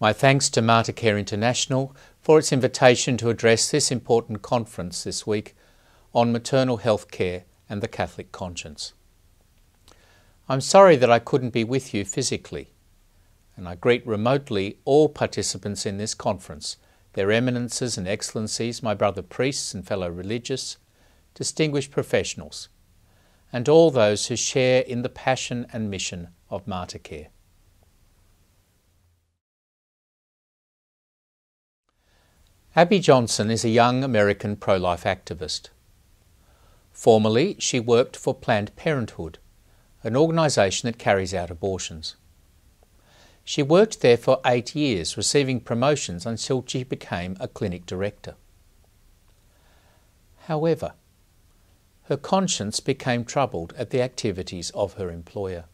My thanks to Martycare International for its invitation to address this important conference this week on maternal health care and the Catholic conscience. I'm sorry that I couldn't be with you physically, and I greet remotely all participants in this conference, their eminences and excellencies, my brother priests and fellow religious, distinguished professionals, and all those who share in the passion and mission of Martycare. Abby Johnson is a young American pro-life activist. Formerly, she worked for Planned Parenthood, an organisation that carries out abortions. She worked there for 8 years, receiving promotions until she became a clinic director. However, her conscience became troubled at the activities of her employer.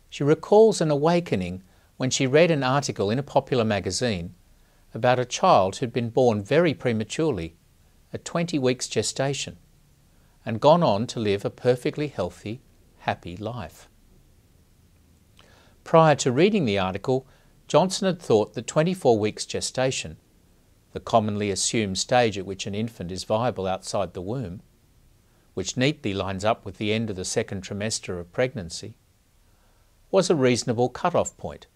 She recalls an awakening when she read an article in a popular magazine about a child who'd been born very prematurely at 20 weeks gestation and gone on to live a perfectly healthy, happy life. Prior to reading the article, Johnson had thought that 24 weeks gestation, the commonly assumed stage at which an infant is viable outside the womb, which neatly lines up with the end of the second trimester of pregnancy, was a reasonable cut-off point.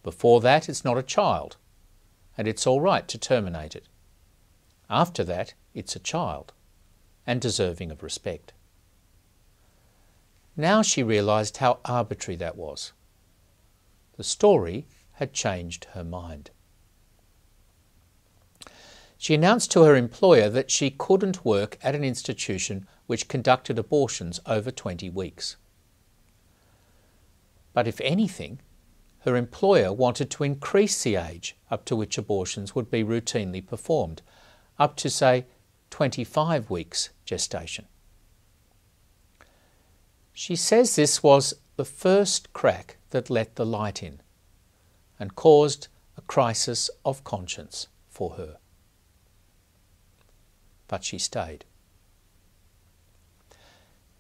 Before that, it's not a child, and it's all right to terminate it. After that, it's a child, and deserving of respect. Now she realised how arbitrary that was. The story had changed her mind. She announced to her employer that she couldn't work at an institution which conducted abortions over 20 weeks. But if anything, her employer wanted to increase the age up to which abortions would be routinely performed, up to, say, 25 weeks gestation. She says this was the first crack that let the light in and caused a crisis of conscience for her. But she stayed.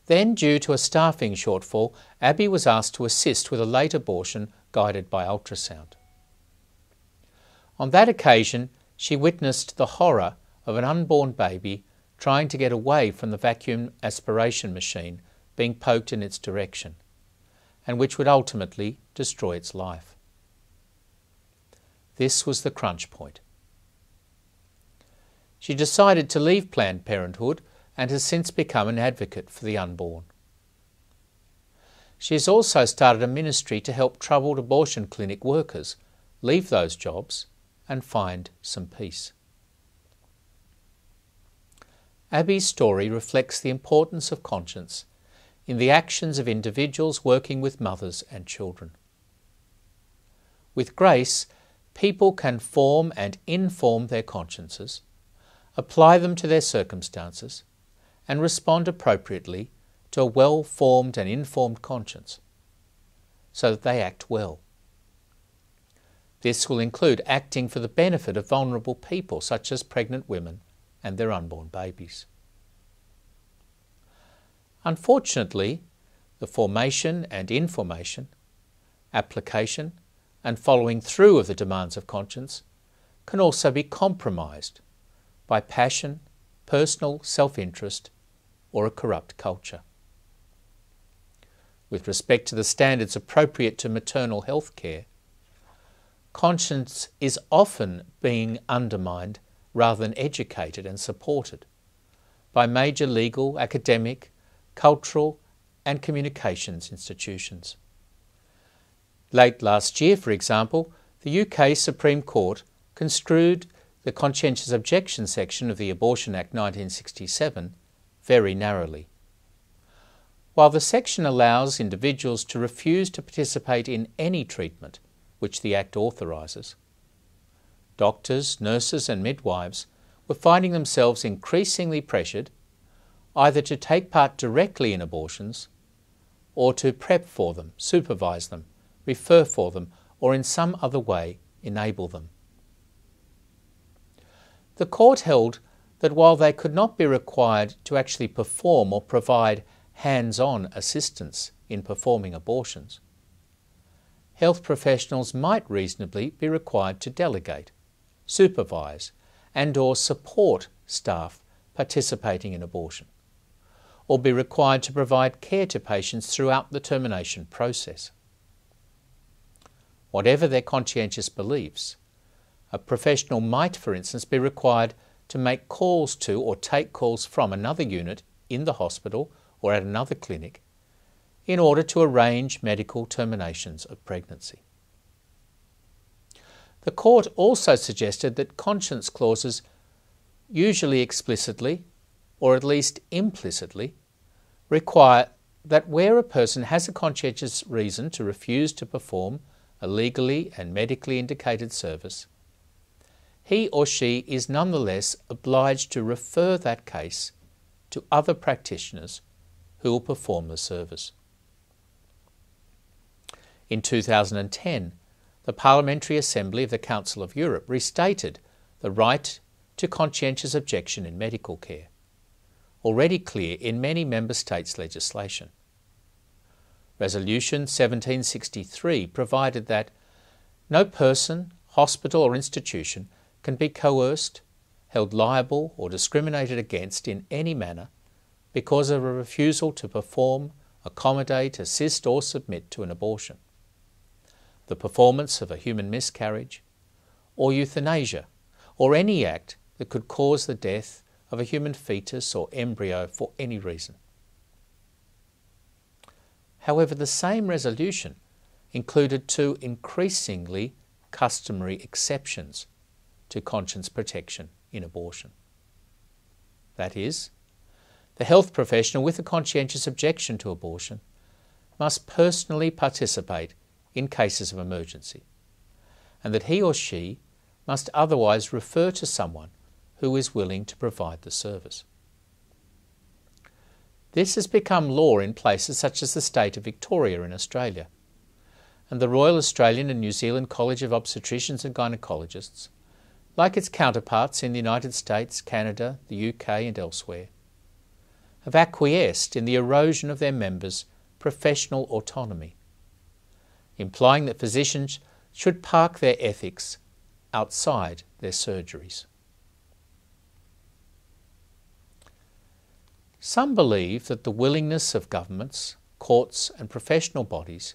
Then, due to a staffing shortfall, Abby was asked to assist with a late abortion guided by ultrasound. On that occasion, she witnessed the horror of an unborn baby trying to get away from the vacuum aspiration machine being poked in its direction, and which would ultimately destroy its life. This was the crunch point. She decided to leave Planned Parenthood and has since become an advocate for the unborn. She has also started a ministry to help troubled abortion clinic workers leave those jobs and find some peace. Abby's story reflects the importance of conscience in the actions of individuals working with mothers and children. With grace, people can form and inform their consciences, apply them to their circumstances, and respond appropriately to a well-formed and informed conscience, so that they act well. This will include acting for the benefit of vulnerable people such as pregnant women and their unborn babies. Unfortunately, the formation and information, application and following through of the demands of conscience can also be compromised by passion, personal self-interest, or a corrupt culture. With respect to the standards appropriate to maternal health care, conscience is often being undermined rather than educated and supported by major legal, academic, cultural and communications institutions. Late last year, for example, the UK Supreme Court construed the conscientious objection section of the Abortion Act 1967 very narrowly. While the section allows individuals to refuse to participate in any treatment which the Act authorises, doctors, nurses and midwives were finding themselves increasingly pressured either to take part directly in abortions or to prep for them, supervise them, refer for them, or in some other way enable them. The court held that while they could not be required to actually perform or provide hands-on assistance in performing abortions, health professionals might reasonably be required to delegate, supervise and/or support staff participating in abortion, or be required to provide care to patients throughout the termination process. Whatever their conscientious beliefs, a professional might, for instance, be required to make calls to or take calls from another unit in the hospital or at another clinic in order to arrange medical terminations of pregnancy. The court also suggested that conscience clauses usually explicitly, or at least implicitly, require that where a person has a conscientious reason to refuse to perform a legally and medically indicated service, he or she is nonetheless obliged to refer that case to other practitioners who will perform the service. In 2010, the Parliamentary Assembly of the Council of Europe restated the right to conscientious objection in medical care, already clear in many member states' legislation. Resolution 1763 provided that no person, hospital or institution can be coerced, held liable or discriminated against in any manner because of a refusal to perform, accommodate, assist or submit to an abortion, the performance of a human miscarriage, or euthanasia, or any act that could cause the death of a human fetus or embryo for any reason. However, the same resolution included two increasingly customary exceptions to conscience protection in abortion. That is, the health professional with a conscientious objection to abortion must personally participate in cases of emergency, and that he or she must otherwise refer to someone who is willing to provide the service. This has become law in places such as the state of Victoria in Australia, and the Royal Australian and New Zealand College of Obstetricians and Gynecologists, like its counterparts in the United States, Canada, the UK and elsewhere, have acquiesced in the erosion of their members' professional autonomy, implying that physicians should park their ethics outside their surgeries. Some believe that the willingness of governments, courts and professional bodies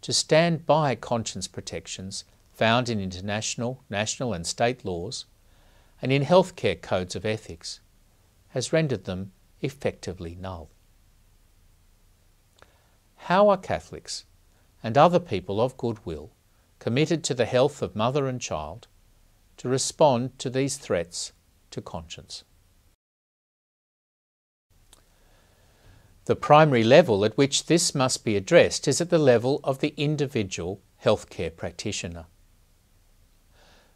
to stand by conscience protections found in international, national and state laws and in healthcare codes of ethics has rendered them effectively null. How are Catholics and other people of goodwill committed to the health of mother and child to respond to these threats to conscience? The primary level at which this must be addressed is at the level of the individual healthcare practitioner.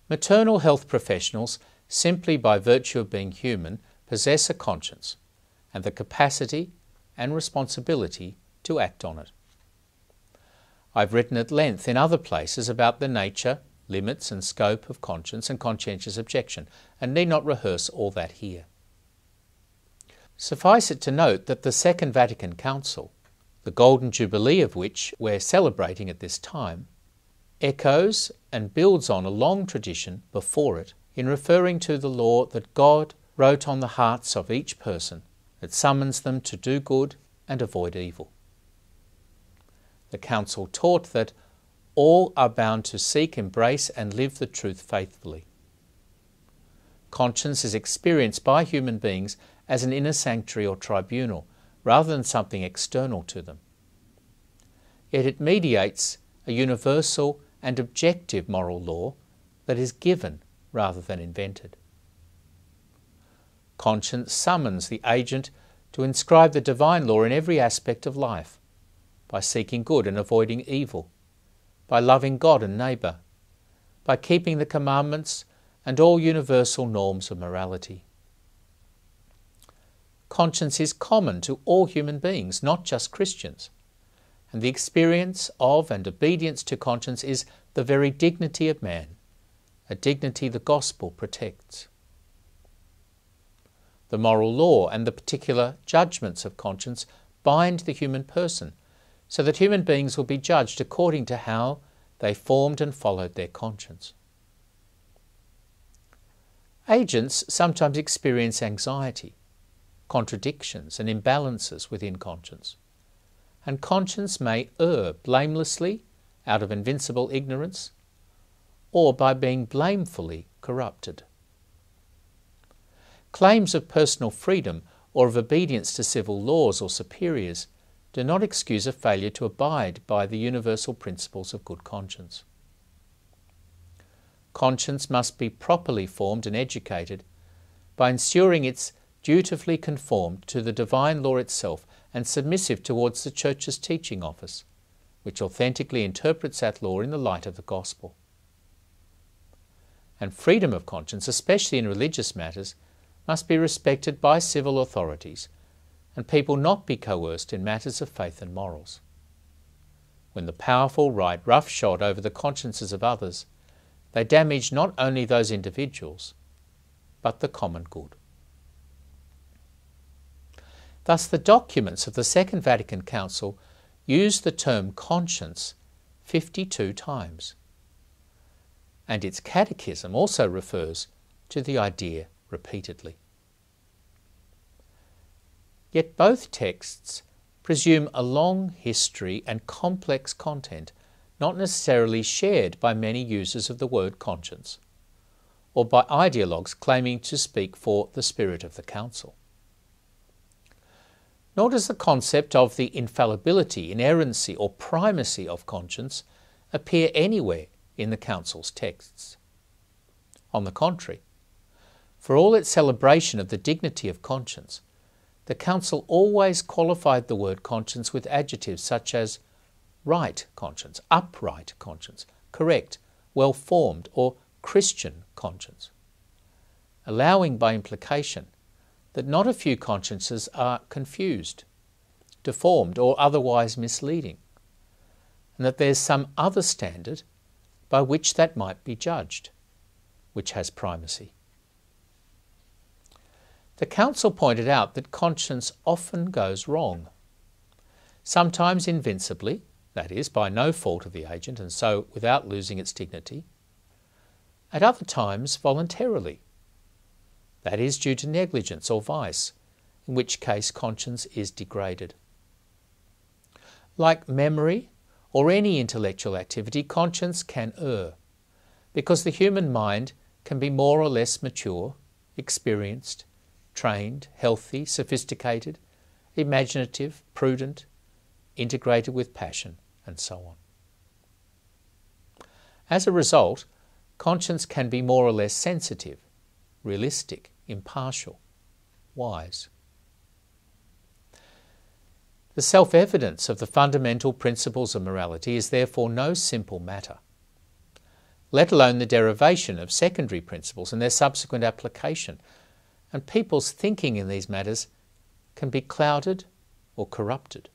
Maternal health professionals, simply by virtue of being human, possess a conscience and the capacity and responsibility to act on it. I've written at length in other places about the nature, limits and scope of conscience and conscientious objection, and need not rehearse all that here. Suffice it to note that the Second Vatican Council, the Golden Jubilee of which we're celebrating at this time, echoes and builds on a long tradition before it in referring to the law that God wrote on the hearts of each person that summons them to do good and avoid evil. The Council taught that all are bound to seek, embrace and live the truth faithfully. Conscience is experienced by human beings as an inner sanctuary or tribunal, rather than something external to them. Yet it mediates a universal and objective moral law that is given rather than invented. Conscience summons the agent to inscribe the divine law in every aspect of life, by seeking good and avoiding evil, by loving God and neighbour, by keeping the commandments and all universal norms of morality. Conscience is common to all human beings, not just Christians, and the experience of and obedience to conscience is the very dignity of man, a dignity the gospel protects. The moral law and the particular judgments of conscience bind the human person, so that human beings will be judged according to how they formed and followed their conscience. Agents sometimes experience anxiety, contradictions and imbalances within conscience, and conscience may err blamelessly out of invincible ignorance or by being blamefully corrupted. Claims of personal freedom or of obedience to civil laws or superiors do not excuse a failure to abide by the universal principles of good conscience. Conscience must be properly formed and educated by ensuring it's dutifully conformed to the divine law itself and submissive towards the Church's teaching office, which authentically interprets that law in the light of the gospel. And freedom of conscience, especially in religious matters, must be respected by civil authorities, and people not be coerced in matters of faith and morals. When the powerful ride roughshod over the consciences of others, they damage not only those individuals, but the common good. Thus, the documents of the Second Vatican Council use the term conscience 52 times, and its catechism also refers to the idea repeatedly. Yet both texts presume a long history and complex content not necessarily shared by many users of the word conscience, or by ideologues claiming to speak for the spirit of the Council. Nor does the concept of the infallibility, inerrancy or primacy of conscience appear anywhere in the Council's texts. On the contrary, for all its celebration of the dignity of conscience, the Council always qualified the word conscience with adjectives such as right conscience, upright conscience, correct, well-formed, or Christian conscience, allowing by implication that not a few consciences are confused, deformed, or otherwise misleading, and that there's some other standard by which that might be judged, which has primacy. The Council pointed out that conscience often goes wrong, sometimes invincibly, that is, by no fault of the agent and so without losing its dignity, at other times voluntarily, that is, due to negligence or vice, in which case conscience is degraded. Like memory or any intellectual activity, conscience can err, because the human mind can be more or less mature, experienced, trained, healthy, sophisticated, imaginative, prudent, integrated with passion, and so on. As a result, conscience can be more or less sensitive, realistic, impartial, wise. The self-evidence of the fundamental principles of morality is therefore no simple matter, let alone the derivation of secondary principles and their subsequent application, and people's thinking in these matters can be clouded or corrupted.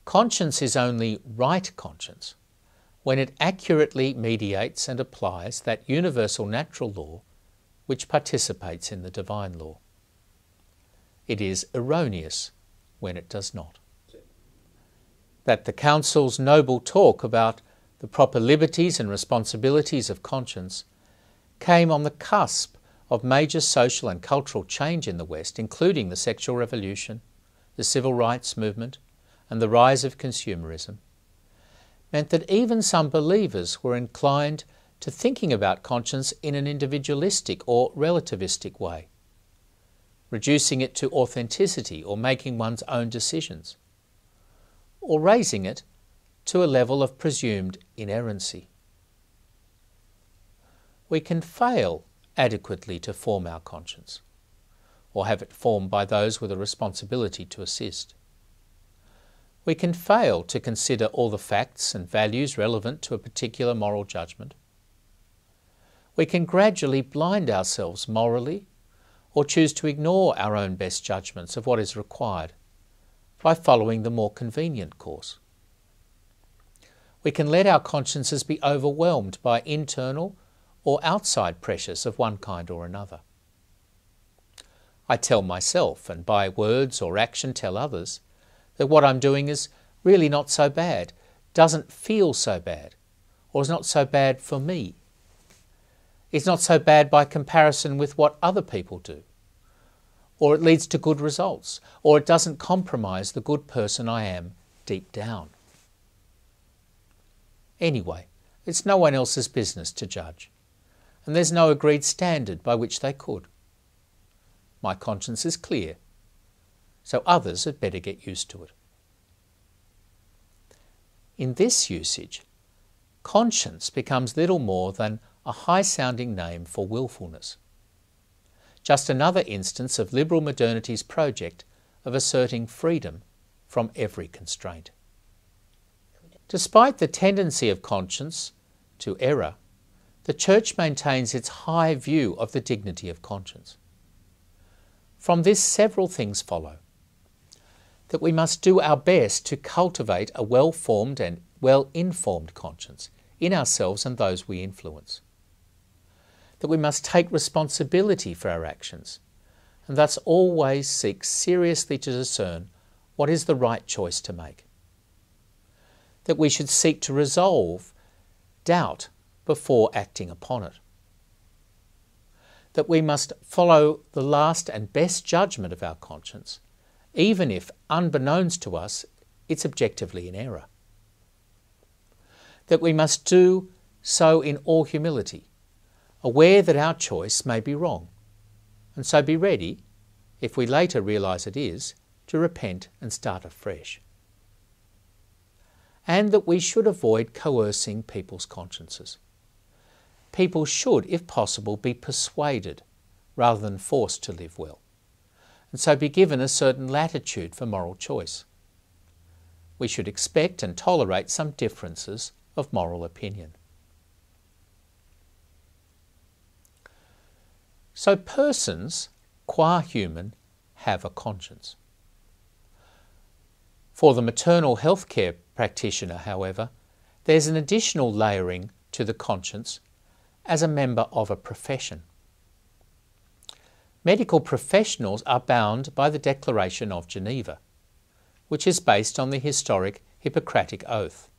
Conscience is only right conscience when it accurately mediates and applies that universal natural law which participates in the divine law. It is erroneous when it does not. That the Council's noble talk about the proper liberties and responsibilities of conscience came on the cusp of major social and cultural change in the West, including the sexual revolution, the civil rights movement, and the rise of consumerism, meant that even some believers were inclined to thinking about conscience in an individualistic or relativistic way, reducing it to authenticity or making one's own decisions, or raising it to a level of presumed inerrancy. We can fail adequately to form our conscience, or have it formed by those with a responsibility to assist. We can fail to consider all the facts and values relevant to a particular moral judgment. We can gradually blind ourselves morally or choose to ignore our own best judgments of what is required by following the more convenient course. We can let our consciences be overwhelmed by internal or outside pressures of one kind or another. I tell myself, and by words or action tell others, that what I'm doing is really not so bad, doesn't feel so bad, or is not so bad for me. It's not so bad by comparison with what other people do, or it leads to good results, or it doesn't compromise the good person I am deep down. Anyway, it's no one else's business to judge, and there's no agreed standard by which they could. My conscience is clear, so others had better get used to it. In this usage, conscience becomes little more than a high-sounding name for willfulness. Just another instance of liberal modernity's project of asserting freedom from every constraint. Despite the tendency of conscience to error, the Church maintains its high view of the dignity of conscience. From this, several things follow. That we must do our best to cultivate a well-formed and well-informed conscience in ourselves and those we influence. That we must take responsibility for our actions, and thus always seek seriously to discern what is the right choice to make. That we should seek to resolve doubt before acting upon it. That we must follow the last and best judgment of our conscience, even if, unbeknownst to us, it's objectively in error. That we must do so in all humility, aware that our choice may be wrong, and so be ready, if we later realise it is, to repent and start afresh. And that we should avoid coercing people's consciences. People should, if possible, be persuaded rather than forced to live well, and so be given a certain latitude for moral choice. We should expect and tolerate some differences of moral opinion. So persons, qua human, have a conscience. For the maternal healthcare practitioner, however, there's an additional layering to the conscience as a member of a profession. Medical professionals are bound by the Declaration of Geneva, which is based on the historic Hippocratic Oath,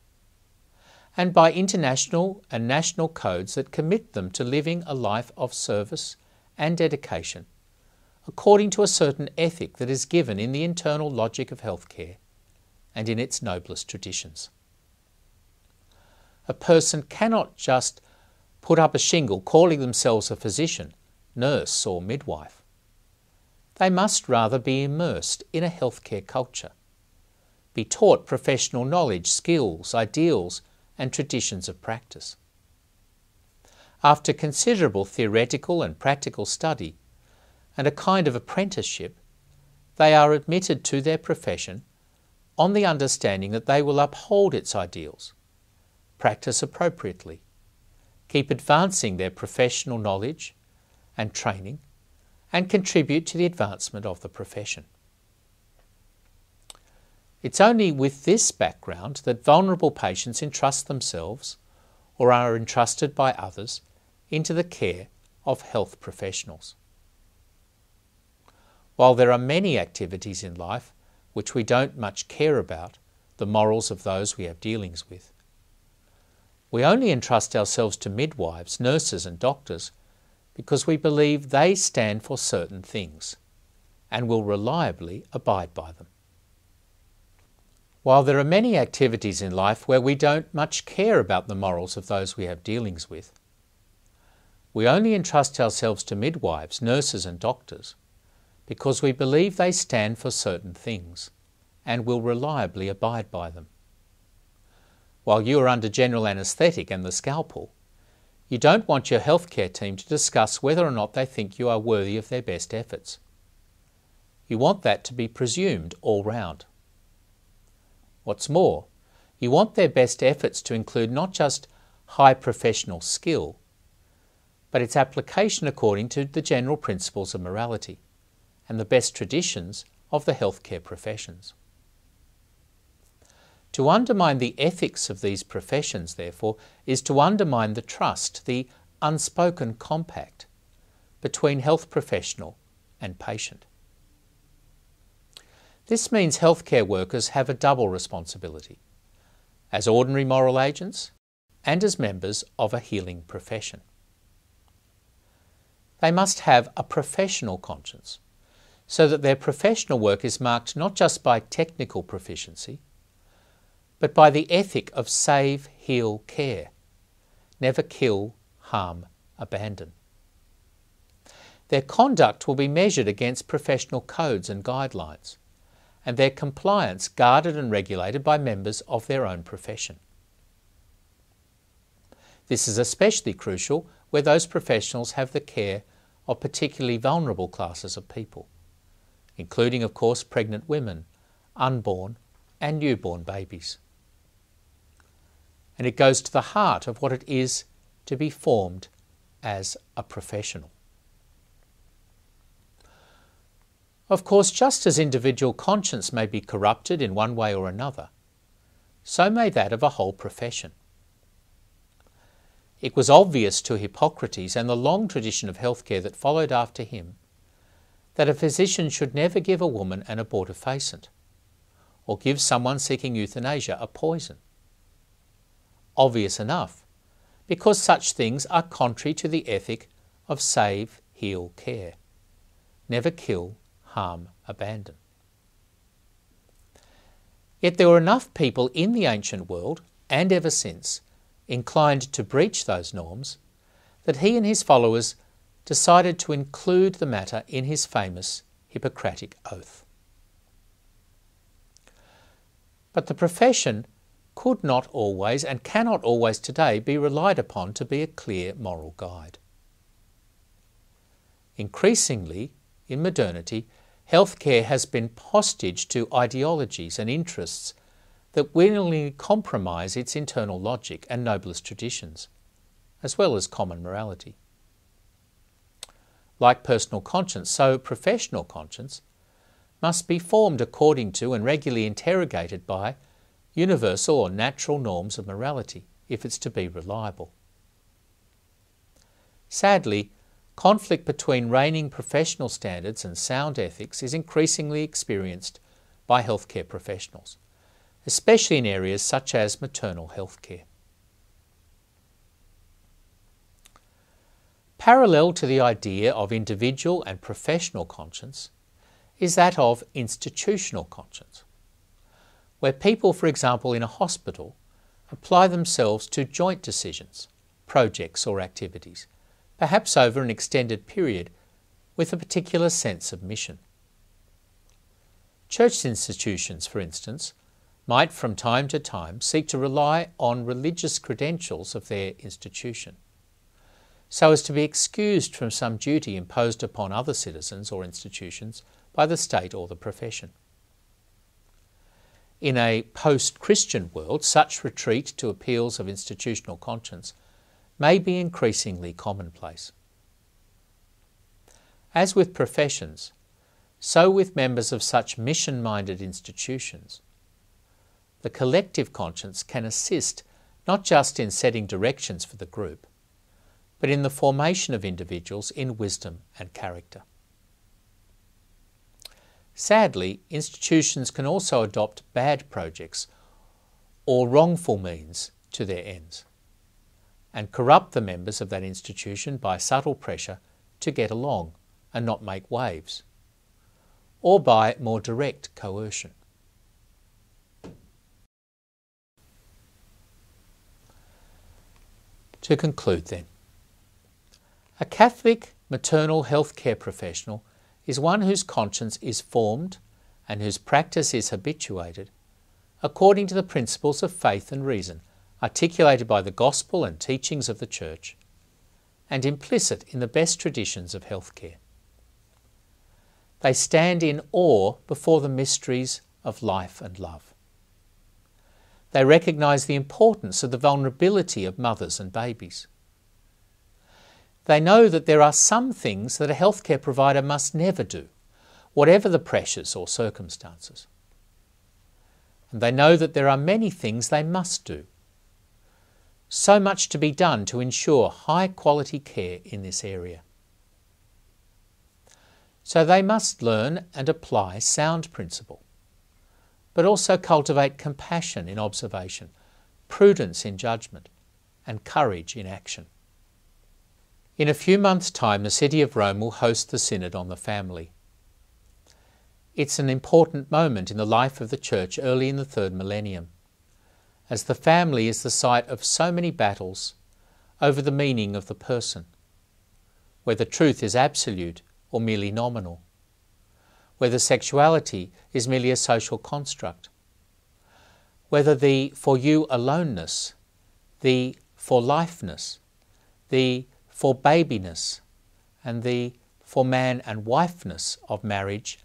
and by international and national codes that commit them to living a life of service and dedication, according to a certain ethic that is given in the internal logic of healthcare and in its noblest traditions. A person cannot just put up a shingle calling themselves a physician, nurse or midwife. They must rather be immersed in a healthcare culture, be taught professional knowledge, skills, ideals and traditions of practice. After considerable theoretical and practical study and a kind of apprenticeship, they are admitted to their profession on the understanding that they will uphold its ideals, practice appropriately, keep advancing their professional knowledge and training, and contribute to the advancement of the profession. It's only with this background that vulnerable patients entrust themselves or are entrusted by others into the care of health professionals. While there are many activities in life which we don't much care about, the morals of those we have dealings with, we only entrust ourselves to midwives, nurses and doctors because we believe they stand for certain things and will reliably abide by them. While there are many activities in life where we don't much care about the morals of those we have dealings with, we only entrust ourselves to midwives, nurses and doctors because we believe they stand for certain things and will reliably abide by them. While you are under general anaesthetic and the scalpel, you don't want your healthcare team to discuss whether or not they think you are worthy of their best efforts. You want that to be presumed all round. What's more, you want their best efforts to include not just high professional skill, but its application according to the general principles of morality and the best traditions of the healthcare professions. To undermine the ethics of these professions, therefore, is to undermine the trust, the unspoken compact between health professional and patient. This means healthcare workers have a double responsibility: as ordinary moral agents, and as members of a healing profession. They must have a professional conscience, so that their professional work is marked not just by technical proficiency, but by the ethic of save, heal, care. Never kill, harm, abandon. Their conduct will be measured against professional codes and guidelines, and their compliance guarded and regulated by members of their own profession. This is especially crucial where those professionals have the care of particularly vulnerable classes of people, including, of course, pregnant women, unborn and newborn babies. And it goes to the heart of what it is to be formed as a professional. Of course, just as individual conscience may be corrupted in one way or another, so may that of a whole profession. It was obvious to Hippocrates and the long tradition of healthcare that followed after him that a physician should never give a woman an abortifacient or give someone seeking euthanasia a poison. Obvious enough, because such things are contrary to the ethic of save, heal, care. Never kill, harm, abandon. Yet there were enough people in the ancient world, and ever since, inclined to breach those norms, that he and his followers decided to include the matter in his famous Hippocratic Oath. But the profession could not always, and cannot always today, be relied upon to be a clear moral guide. Increasingly, in modernity, healthcare has been hostage to ideologies and interests that willingly compromise its internal logic and noblest traditions, as well as common morality. Like personal conscience, so professional conscience must be formed according to and regularly interrogated by universal or natural norms of morality if it's to be reliable. Sadly, conflict between reigning professional standards and sound ethics is increasingly experienced by healthcare professionals, especially in areas such as maternal health care. Parallel to the idea of individual and professional conscience is that of institutional conscience, where people, for example, in a hospital, apply themselves to joint decisions, projects or activities, perhaps over an extended period, with a particular sense of mission. Church institutions, for instance, might from time to time seek to rely on religious credentials of their institution, so as to be excused from some duty imposed upon other citizens or institutions by the state or the profession. In a post-Christian world, such retreat to appeals of institutional conscience may be increasingly commonplace. As with professions, so with members of such mission-minded institutions, the collective conscience can assist not just in setting directions for the group, but in the formation of individuals in wisdom and character. Sadly, institutions can also adopt bad projects or wrongful means to their ends, and corrupt the members of that institution by subtle pressure to get along and not make waves, or by more direct coercion. To conclude then, a Catholic maternal health care professional is one whose conscience is formed and whose practice is habituated according to the principles of faith and reason articulated by the gospel and teachings of the Church, and implicit in the best traditions of healthcare. They stand in awe before the mysteries of life and love. They recognise the importance of the vulnerability of mothers and babies. They know that there are some things that a healthcare provider must never do, whatever the pressures or circumstances. And they know that there are many things they must do. So much to be done to ensure high quality care in this area. So they must learn and apply sound principle, but also cultivate compassion in observation prudence in judgment, and courage in action. In a few months' time, the City of Rome will host the Synod on the Family. It's an important moment in the life of the Church early in the third millennium, as the family is the site of so many battles over the meaning of the person, whether truth is absolute or merely nominal, whether sexuality is merely a social construct, whether the for you aloneness, the for lifeness, the for babiness, and the for man and wifeness of marriage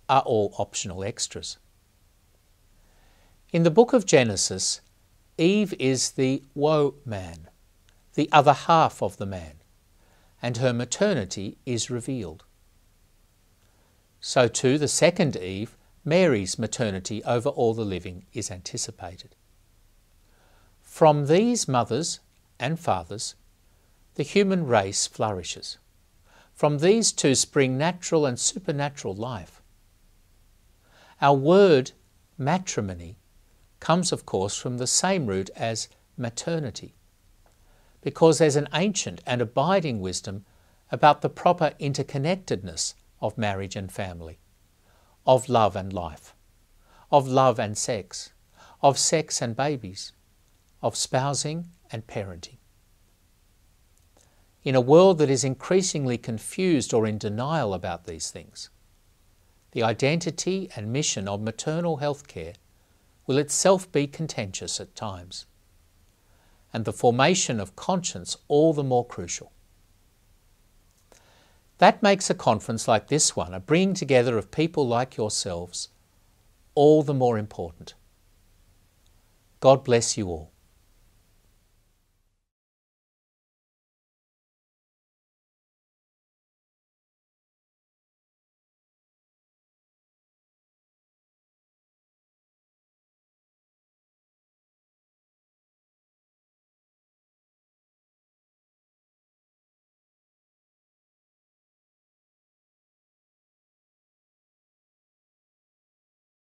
are all optional extras. In the book of Genesis, Eve is the woe-man, the other half of the man, and her maternity is revealed. So too the second Eve, Mary's maternity over all the living, is anticipated. From these mothers and fathers, the human race flourishes. From these two spring natural and supernatural life. Our word matrimony comes, of course, from the same root as maternity, because there's an ancient and abiding wisdom about the proper interconnectedness of marriage and family, of love and life, of love and sex and babies, of spousing and parenting. In a world that is increasingly confused or in denial about these things, the identity and mission of maternal health care will itself be contentious at times, and the formation of conscience all the more crucial. That makes a conference like this one, a bringing together of people like yourselves, all the more important. God bless you all.